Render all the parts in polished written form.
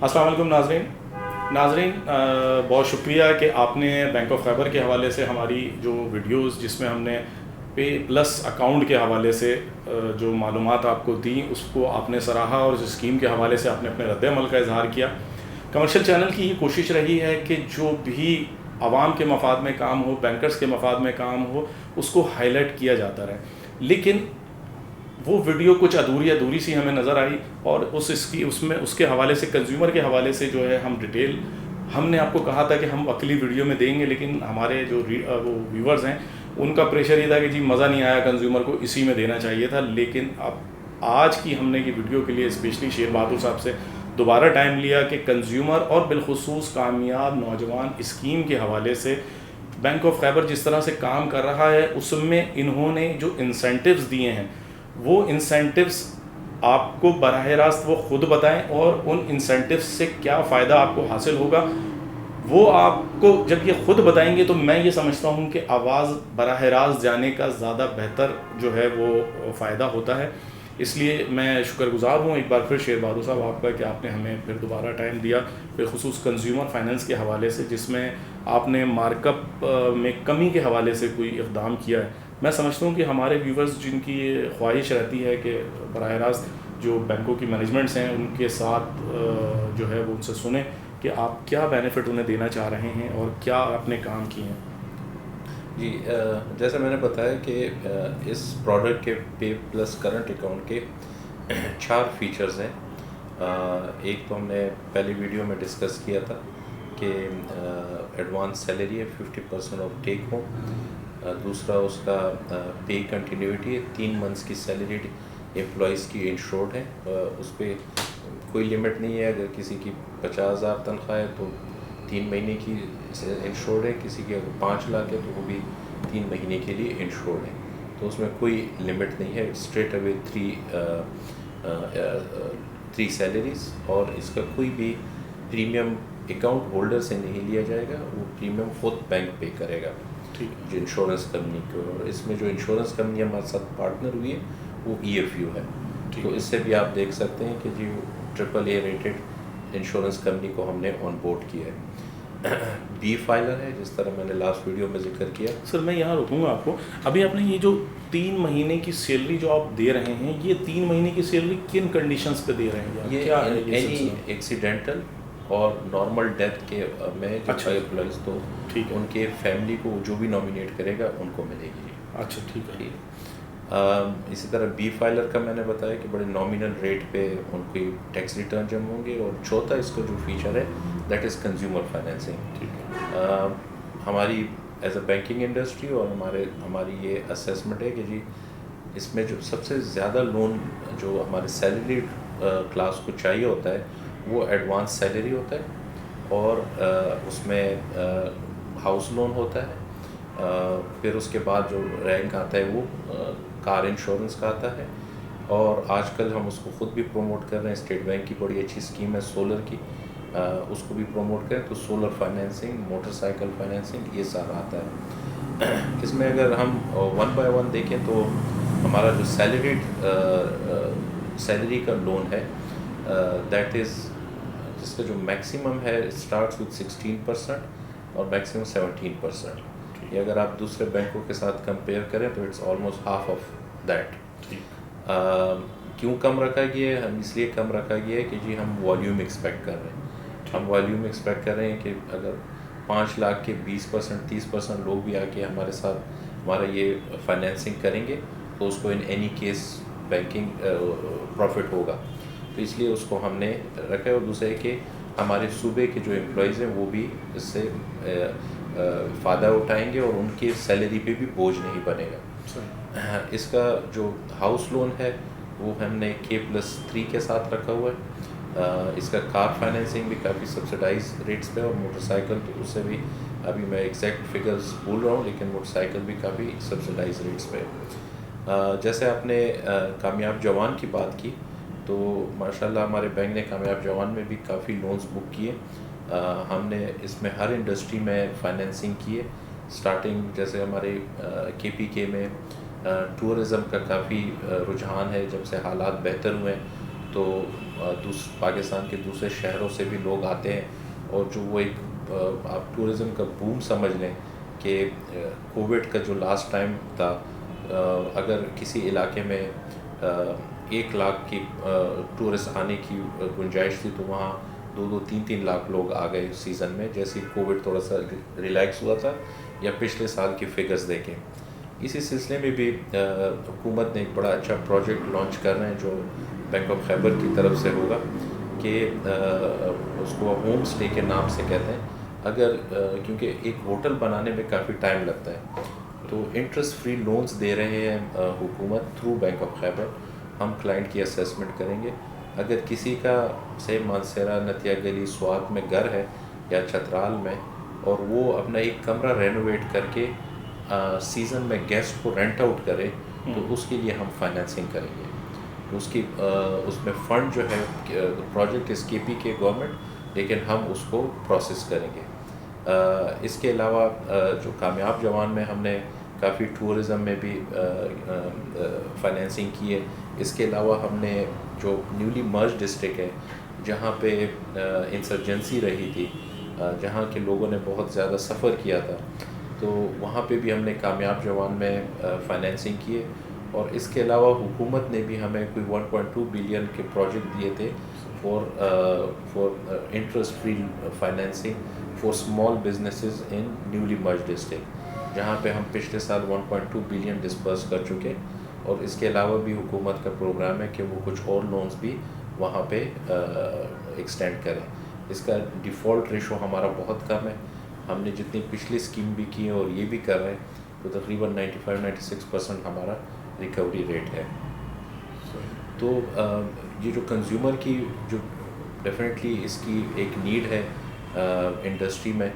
السلام علیکم ناظرین بہت شکریہ کہ آپ نے بینک آف خیبر کے حوالے سے ہماری جو ویڈیوز جس میں ہم نے پے پلس اکاؤنٹ کے حوالے سے جو معلومات آپ کو دیں اس کو آپ نے سراہا، اور اس اسکیم کے حوالے سے آپ نے اپنے رد عمل کا اظہار کیا. کمرشل چینل کی یہ کوشش رہی ہے کہ جو بھی عوام کے مفاد میں کام ہو، بینکرز کے مفاد میں کام ہو، اس کو ہائی لائٹ کیا جاتا رہے. لیکن وہ ویڈیو کچھ ادھوری سی ہمیں نظر آئی، اور اس کے حوالے سے کنزیومر کے حوالے سے جو ہے ہم ڈیٹیل، ہم نے آپ کو کہا تھا کہ ہم اگلی ویڈیو میں دیں گے، لیکن ہمارے جو وہ ویورز ہیں ان کا پریشر یہ تھا کہ جی مزہ نہیں آیا، کنزیومر کو اسی میں دینا چاہیے تھا. لیکن اب آج کی ہم نے کی ویڈیو کے لیے اسپیشلی شیر بہادر صاحب سے دوبارہ ٹائم لیا کہ کنزیومر اور بالخصوص کامیاب نوجوان اسکیم کے حوالے سے بینک آف خیبر جس طرح سے کام کر رہا ہے اس میں انہوں نے جو انسینٹیوز دیے ہیں وہ انسینٹیوز آپ کو براہ راست وہ خود بتائیں، اور ان انسینٹیوز سے کیا فائدہ آپ کو حاصل ہوگا وہ آپ کو جب یہ خود بتائیں گے تو میں یہ سمجھتا ہوں کہ آواز براہ راست جانے کا زیادہ بہتر جو ہے وہ فائدہ ہوتا ہے. اس لیے میں شکر گزار ہوں ایک بار پھر شیر بہادر صاحب آپ کا کہ آپ نے ہمیں پھر دوبارہ ٹائم دیا بالخصوص کنزیومر فائننس کے حوالے سے، جس میں آپ نے مارک اپ میں کمی کے حوالے سے کوئی اقدام کیا ہے. میں سمجھتا ہوں کہ ہمارے ویورز جن کی یہ خواہش رہتی ہے کہ براہ راست جو بینکوں کی مینجمنٹس ہیں ان کے ساتھ جو ہے وہ ان سے سنیں کہ آپ کیا بینیفٹ انہیں دینا چاہ رہے ہیں اور کیا آپ نے کام کیے ہیں. جی، جیسے میں نے بتایا کہ اس پروڈکٹ کے پے پلس کرنٹ اکاؤنٹ کے 4 فیچرز ہیں. ایک تو ہم نے پہلی ویڈیو میں ڈسکس کیا تھا کہ ایڈوانس سیلری ہے 50% آف ٹیک ہوم. دوسرا اس کا پے کنٹینیوٹی ہے، 3 منتھس کی سیلری امپلائیز کی انشورڈ ہے. اس پہ کوئی لمٹ نہیں ہے. اگر کسی کی 50,000 تنخواہ ہے تو 3 مہینے کی انشورڈ ہے، کسی کی اگر 5 لاکھ ہے تو وہ بھی 3 مہینے کے لیے انشورڈ ہے. تو اس میں کوئی لمٹ نہیں ہے. اسٹریٹ اوے 3 سیلریز، اور اس کا کوئی بھی پریمیم اکاؤنٹ ہولڈر سے نہیں لیا جائے گا. وہ پریمیم خود بینک پے کرے گا جو انشورنس کمپنی کو. اور اس میں جو انشورنس کمپنی ہمارے ساتھ پارٹنر ہوئی ہے وہ EFU ہے. تو اس سے بھی آپ دیکھ سکتے ہیں کہ جی AAA ریٹڈ انشورنس کمپنی کو ہم نے آن بورڈ کیا ہے. بی فائلر ہے جس طرح میں نے لاسٹ ویڈیو میں ذکر کیا. سر میں یہاں رکوں گا آپ کو. ابھی آپ نے یہ جو 3 مہینے کی سیلری جو آپ دے رہے ہیں، یہ 3 مہینے کی سیلری کن کنڈیشنز پہ دے رہے ہیں؟ یہ اینی ایکسیڈنٹل اور نارمل ڈیتھ کے میں جو امپلائیز تو ان کے فیملی کو جو بھی نامینیٹ کرے گا ان کو ملے گی. اچھا ٹھیک ہے. اسی طرح بی فائلر کا میں نے بتایا کہ بڑے نامینل ریٹ پہ ان کی ٹیکس ریٹرن جمع ہوں گے. اور چوتھا اس کا جو فیچر ہے دیٹ از کنزیومر فائنینسنگ. ہماری ایز اے بینکنگ انڈسٹری اور ہماری یہ اسیسمنٹ ہے کہ جی اس میں جو سب سے زیادہ لون جو ہمارے سیلری کلاس کو چاہیے ہوتا ہے وہ ایڈوانس سیلری ہوتا ہے، اور اس میں ہاؤس لون ہوتا ہے. پھر اس کے بعد جو رینک آتا ہے وہ کار انشورنس کا آتا ہے. اور آج کل ہم اس کو خود بھی پروموٹ کر رہے ہیں. اسٹیٹ بینک کی بڑی اچھی اسکیم ہے سولر کی، اس کو بھی پروموٹ کریں تو solar financing, motor cycle financing, یہ سارا آتا ہے. اس میں اگر ہم 1 بائی 1 دیکھیں تو ہمارا جو سیلری کا لون ہے دیٹ از جس کا جو میکسیمم ہے اسٹارٹس وتھ 16% اور میکسیمم 17%. یہ اگر آپ دوسرے بینکوں کے ساتھ کمپیئر کریں تو it's almost half of that. کیوں کم رکھا گیا ہے؟ ہم اس لیے کم رکھا گیا ہے کہ جی ہم والیوم ایکسپیکٹ کر رہے ہیں. ہم والیوم ایکسپیکٹ کر رہے ہیں کہ اگر 5 لاکھ کے 20% 30% لوگ بھی آ کے ہمارے ساتھ ہمارا یہ فائنینسنگ کریں گے تو اس کو in any case banking profit ہوگا. تو اس لیے اس کو ہم نے رکھا ہے. اور دوسرا ہے کہ ہمارے صوبے کے جو امپلائیز ہیں وہ بھی اس سے فائدہ اٹھائیں گے اور ان کی سیلری پہ بھی بوجھ نہیں بنے گا. اس کا جو ہاؤس لون ہے وہ ہم نے K+3 کے ساتھ رکھا ہوا ہے. اس کا کار فائنینسنگ بھی کافی سبسڈائز ریٹس پہ، اور موٹر سائیکل تو اس سے بھی ابھی میں ایگزیکٹ فگرز بھول رہا ہوں لیکن موٹر سائیکل بھی کافی سبسڈائز ریٹس پہ. جیسے آپ نے کامیاب جوان کی بات کی تو ماشاءاللہ ہمارے بینک نے کامیاب جوان میں بھی کافی لونز بک کیے. ہم نے اس میں ہر انڈسٹری میں فائنینسنگ کی ہے. اسٹارٹنگ جیسے ہمارے KPK میں ٹورزم کا کافی رجحان ہے. جب سے حالات بہتر ہوئے ہیں تو پاکستان کے دوسرے شہروں سے بھی لوگ آتے ہیں، اور جو وہ ایک آپ ٹورزم کا بوم سمجھ لیں کہ کووڈ کا جو لاسٹ ٹائم تھا، اگر کسی علاقے میں 1 لاکھ کی ٹورسٹ آنے کی گنجائش تھی تو وہاں 2-3 لاکھ لوگ آ گئے سیزن میں، جیسے کووڈ تھوڑا سا ریلیکس ہوا تھا یا پچھلے سال کی فگرز دیکھیں۔ اسی سلسلے میں بھی حکومت نے ایک بڑا اچھا پروجیکٹ لانچ کر رہے ہیں جو بینک آف خیبر کی طرف سے ہوگا، کہ اس کو ہوم اسٹے کے نام سے کہتے ہیں۔ اگر کیونکہ ایک ہوٹل بنانے میں کافی ٹائم لگتا ہے، تو انٹرسٹ فری لونز دے رہے ہیں حکومت تھرو بینک آف خیبر۔ ہم کلائنٹ کی اسیسمنٹ کریں گے، اگر کسی کا سے مانسیرا، نتیا گلی، سوات میں گھر ہے یا چترال میں، اور وہ اپنا ایک کمرہ رینوویٹ کر کے سیزن میں گیسٹ کو رینٹ آؤٹ کرے، تو اس کے لیے ہم فائنینسنگ کریں گے۔ اس میں فنڈ جو ہے، پروجیکٹ اس کے پی کے گورنمنٹ، لیکن ہم اس کو پروسیس کریں گے۔ اس کے علاوہ جو کامیاب جوان میں ہم نے کافی ٹورزم میں بھی فائنینسنگ کی ہے۔ اس کے علاوہ ہم نے جو نیولی مرج ڈسٹرکٹ ہے، جہاں پہ انسرجنسی رہی تھی، جہاں کے لوگوں نے بہت زیادہ سفر کیا تھا، تو وہاں پہ بھی ہم نے کامیاب جوان میں فائنینسنگ کی ہے۔ اور اس کے علاوہ حکومت نے بھی ہمیں کوئی 1.2 بلین کے پروجیکٹ دیے تھے for interest free financing for small businesses in newly merge district, جہاں پہ ہم پچھلے سال 1.2 بلین ڈسپرس کر چکے۔ اور اس کے علاوہ بھی حکومت کا پروگرام ہے کہ وہ کچھ اور لونز بھی وہاں پہ ایکسٹینڈ کریں۔ اس کا ڈیفالٹ ریشو ہمارا بہت کم ہے، ہم نے جتنی پچھلی اسکیم بھی کی ہیں اور یہ بھی کر رہے ہیں، تو تقریباً 95-96% ہمارا ریکوری ریٹ ہے۔ تو یہ جو کنزیومر کی جو ڈیفینیٹلی اس کی ایک نیڈ ہے انڈسٹری میں،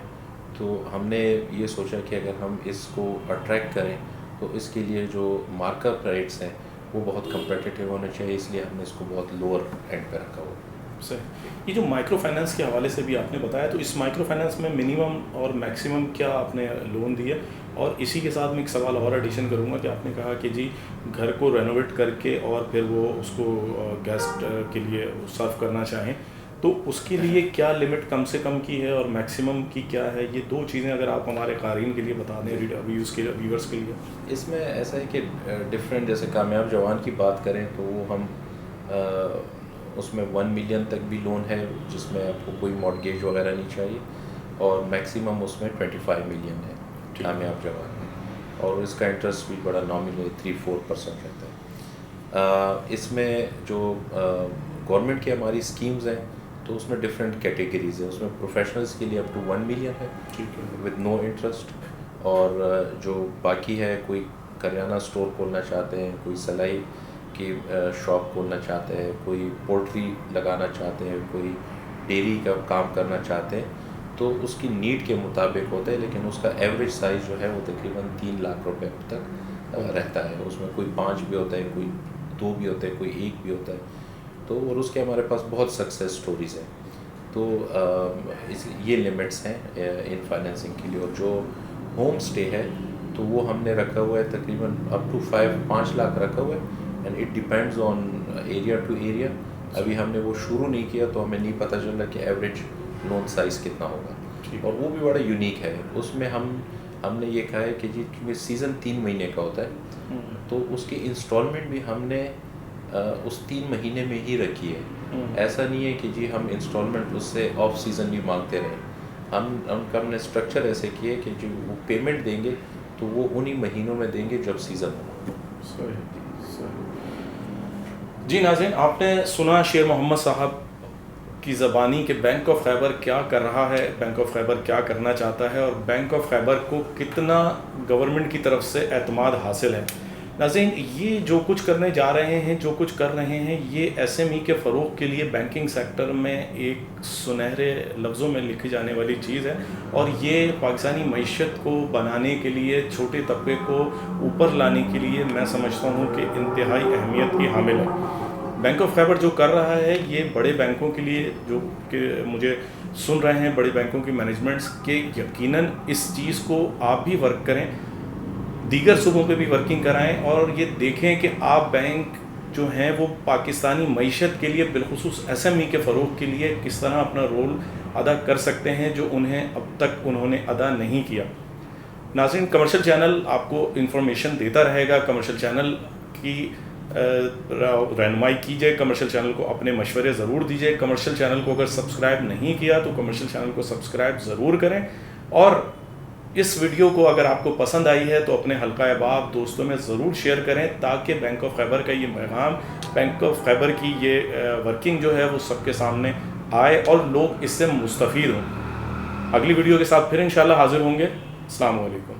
تو ہم نے یہ سوچا کہ اگر ہم اس کو اٹریکٹ کریں تو اس کے لیے جو مارک اپ ریٹس ہیں وہ بہت کمپیٹیٹیو ہونے چاہیے، اس لیے ہم نے اس کو بہت لوور اینڈ پہ رکھا ہوا۔ صحیح۔ یہ جو مائکرو فائنانس کے حوالے سے بھی آپ نے بتایا، تو اس مائکرو فائنانس میں منیمم اور میکسیمم کیا آپ نے لون دیے؟ اور اسی کے ساتھ میں ایک سوال اور ایڈیشن کروں گا کہ آپ نے کہا کہ جی گھر کو رینوویٹ کر کے اور پھر وہ اس کو گیسٹ کے لیے سرو کرنا چاہیں، تو اس کے لیے کیا لمٹ کم سے کم کی ہے اور میکسیمم کی کیا ہے؟ یہ دو چیزیں اگر آپ ہمارے قارئین کے لیے بتا دیں، ویورس کے لیے۔ اس میں ایسا ہے کہ ڈفرینٹ، جیسے کامیاب جوان کی بات کریں تو وہ ہم اس میں 1 ملین تک بھی لون ہے، جس میں آپ کو کوئی مارگیج وغیرہ نہیں چاہیے، اور میکسیمم اس میں 25 ملین ہے کامیاب جوان میں، اور اس کا انٹرسٹ بھی بڑا نامنل 3-4% رہتا ہے۔ اس میں جو گورنمنٹ کی ہماری اسکیمز ہیں، تو اس میں ڈفرینٹ کیٹیگریز ہیں۔ اس میں پروفیشنلز کے لیے اپ ٹو 1 ملین ہے ود نو انٹرسٹ، اور جو باقی ہے، کوئی کریانہ اسٹور کھولنا چاہتے ہیں، کوئی سلائی کی شاپ کھولنا چاہتے ہیں، کوئی پولٹری لگانا چاہتے ہیں، کوئی ڈیری کا کام کرنا چاہتے ہیں، تو اس کی نیڈ کے مطابق ہوتا ہے، لیکن اس کا ایوریج سائز جو ہے وہ تقریباً 3 لاکھ روپے تک رہتا ہے۔ اس میں کوئی 5 بھی ہوتا ہے، کوئی 2 بھی ہوتا ہے، کوئی 1 بھی ہوتا ہے، تو اور اس کے ہمارے پاس بہت سکسیس سٹوریز ہیں۔ تو یہ لمٹس ہیں ان فائنینسنگ کے لیے۔ اور جو ہوم اسٹے ہے تو وہ ہم نے رکھا ہوا ہے تقریباً اپ ٹو 5 لاکھ رکھا ہوا ہے، and it depends on area to area. ابھی ہم نے وہ شروع نہیں کیا تو ہمیں نہیں پتہ چل رہا کہ ایوریج لون سائز کتنا ہوگا، اور وہ بھی بڑا یونیک ہے۔ اس میں ہم نے یہ کہا ہے کہ جی کیونکہ سیزن 3 مہینے کا ہوتا ہے، تو اس کی انسٹالمنٹ بھی ہم نے اس 3 مہینے میں ہی رکھی ہے۔ ایسا نہیں ہے کہ جی ہم انسٹالمنٹ اس سے آف سیزن بھی مانگتے رہیں۔ ہم نے اسٹرکچر ایسے کیے کہ جو وہ پیمنٹ دیں گے تو وہ انہی مہینوں میں دیں گے جب سیزن ہو۔ جی ناظرین، آپ نے سنا شیر محمد صاحب کی زبانی کہ بینک آف خیبر کیا کر رہا ہے، بینک آف خیبر کیا کرنا چاہتا ہے، اور بینک آف خیبر کو کتنا گورنمنٹ کی طرف سے اعتماد حاصل ہے۔ ناظرین، یہ جو کچھ کرنے جا رہے ہیں، جو کچھ کر رہے ہیں، یہ ایس ایم ای کے فروغ کے لیے بینکنگ سیکٹر میں ایک سنہرے لفظوں میں لکھی جانے والی چیز ہے، اور یہ پاکستانی معیشت کو بنانے کے لیے، چھوٹے طبقے کو اوپر لانے کے لیے میں سمجھتا ہوں کہ انتہائی اہمیت کی حامل ہے۔ بینک آف خیبر جو کر رہا ہے، یہ بڑے بینکوں کے لیے، جو کہ مجھے سن رہے ہیں بڑے بینکوں کی مینجمنٹس کے، یقیناً اس چیز کو آپ بھی ورک کریں، دیگر صوبوں پہ بھی ورکنگ کرائیں، اور یہ دیکھیں کہ آپ بینک جو ہیں وہ پاکستانی معیشت کے لیے بالخصوص SME کے فروغ کے لیے کس طرح اپنا رول ادا کر سکتے ہیں جو انہوں نے ادا نہیں کیا۔ ناظرین، کمرشل چینل آپ کو انفارمیشن دیتا رہے گا، کمرشل چینل کی رہنمائی کیجئے، کمرشل چینل کو اپنے مشورے ضرور دیجئے۔ کمرشل چینل کو اگر سبسکرائب نہیں کیا تو کمرشل چینل کو سبسکرائب ضرور کریں، اور اس ویڈیو کو اگر آپ کو پسند آئی ہے تو اپنے حلقہ احباب دوستوں میں ضرور شیئر کریں، تاکہ بینک آف خیبر کا یہ پیغام، بینک آف خیبر کی یہ ورکنگ جو ہے وہ سب کے سامنے آئے اور لوگ اس سے مستفید ہوں۔ اگلی ویڈیو کے ساتھ پھر انشاءاللہ حاضر ہوں گے۔ السلام علیکم۔